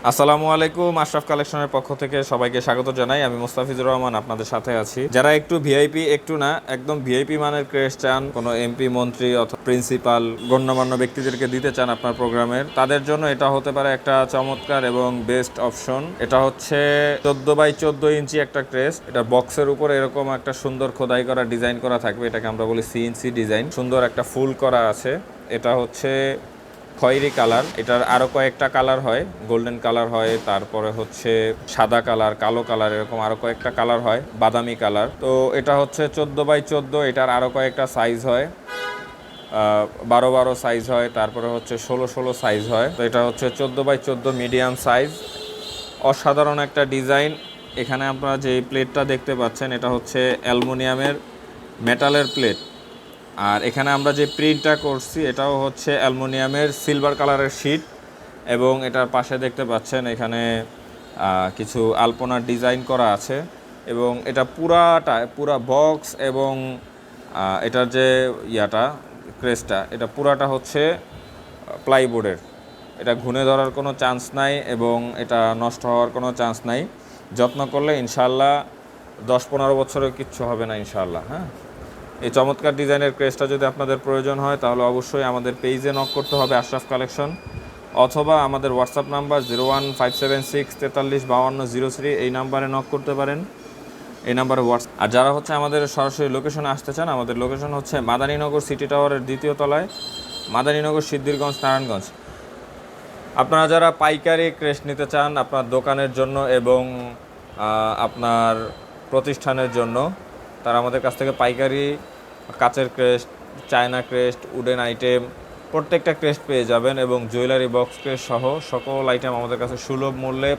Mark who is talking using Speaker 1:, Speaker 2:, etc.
Speaker 1: আসসালামু আলাইকুম। আশরাফ কালেকশনের পক্ষ থেকে সবাইকে স্বাগত জানাই। আমি মোস্তাফিজুর রহমান আপনাদের সাথে আছি। যারা একটু ভিআইপি, একটু না একদম ভিআইপি মানের ক্রেশ চান, কোনো এমপি, মন্ত্রী অথবা প্রিন্সিপাল, গণ্যমান্য ব্যক্তিদেরকে দিতে চান আপনার প্রোগ্রামের, তাদের জন্য এটা হতে পারে একটা চমৎকার এবং বেস্ট অপশন। এটা হচ্ছে 14x14 ইঞ্চি একটা ক্রেশ। এটা বক্সের উপর এরকম একটা সুন্দর খোদাই করা ডিজাইন করা থাকবে। এটাকে আমরা বলি সিএনসি ডিজাইন। সুন্দর একটা ফুল করা আছে। এটা হচ্ছে খয়েরি কালার। এটার আরও কয়েকটা কালার হয়, গোল্ডেন কালার হয়, তারপরে হচ্ছে সাদা কালার, কালো কালার, এরকম আরও কয়েকটা কালার হয়, বাদামি কালার। তো এটা হচ্ছে 14x14। এটার আরও কয়েকটা সাইজ হয়, 12x12 সাইজ হয়, তারপরে হচ্ছে 16x16 সাইজ হয়। তো এটা হচ্ছে 14x14 মিডিয়াম সাইজ। অসাধারণ একটা ডিজাইন। এখানে আপনারা যে প্লেটটা দেখতে পাচ্ছেন এটা হচ্ছে অ্যালুমিনিয়ামের মেটালের প্লেট। আর এখানে আমরা যে প্রিন্টটা করছি এটাও হচ্ছে অ্যালুমিনিয়ামের সিলভার কালারের শিট। এবং এটার পাশে দেখতে পাচ্ছেন এখানে কিছু আলপনার ডিজাইন করা আছে। এবং এটা পুরা বক্স এবং এটার যে ক্রেসটা, এটা পুরাটা হচ্ছে প্লাইবোর্ডের। এটা ঘুণে ধরার কোনো চান্স নাই এবং এটা নষ্ট হওয়ার কোনো চান্স নাই। যত্ন করলে ইনশাল্লাহ 10-15 বছরের কিচ্ছু হবে না ইনশাল্লাহ। হ্যাঁ, এই চমৎকার ডিজাইনের ক্রেসটা যদি আপনাদের প্রয়োজন হয় তাহলে অবশ্যই আমাদের পেজে নক করতে হবে, আশরাফ কালেকশন, অথবা আমাদের হোয়াটসঅ্যাপ নাম্বার 01576435203, এই নাম্বারে নক করতে পারেন। এই নাম্বারে হোয়াটসঅ্যাপ। আর যারা হচ্ছে আমাদের সরাসরি লোকেশনে আসতে চান, আমাদের লোকেশন হচ্ছে মাদানীনগর সিটি টাওয়ারের 2য় তলায়, মাদানীনগর, সিদ্ধিরগঞ্জ, নারায়ণগঞ্জ। আপনারা যারা পাইকারি ক্রেশ নিতে চান আপনার দোকানের জন্য এবং আপনার প্রতিষ্ঠানের জন্য, তারা আমাদের কাছ থেকে পাইকারি কাচের crest, China crest, wooden item প্রত্যেকটা ক্রেস্ট পেয়ে যাবেন এবং জুয়েলারি বক্স ক্রেস্ট সহ সকল আইটেম আমাদের কাছে সুলভ মূল্যে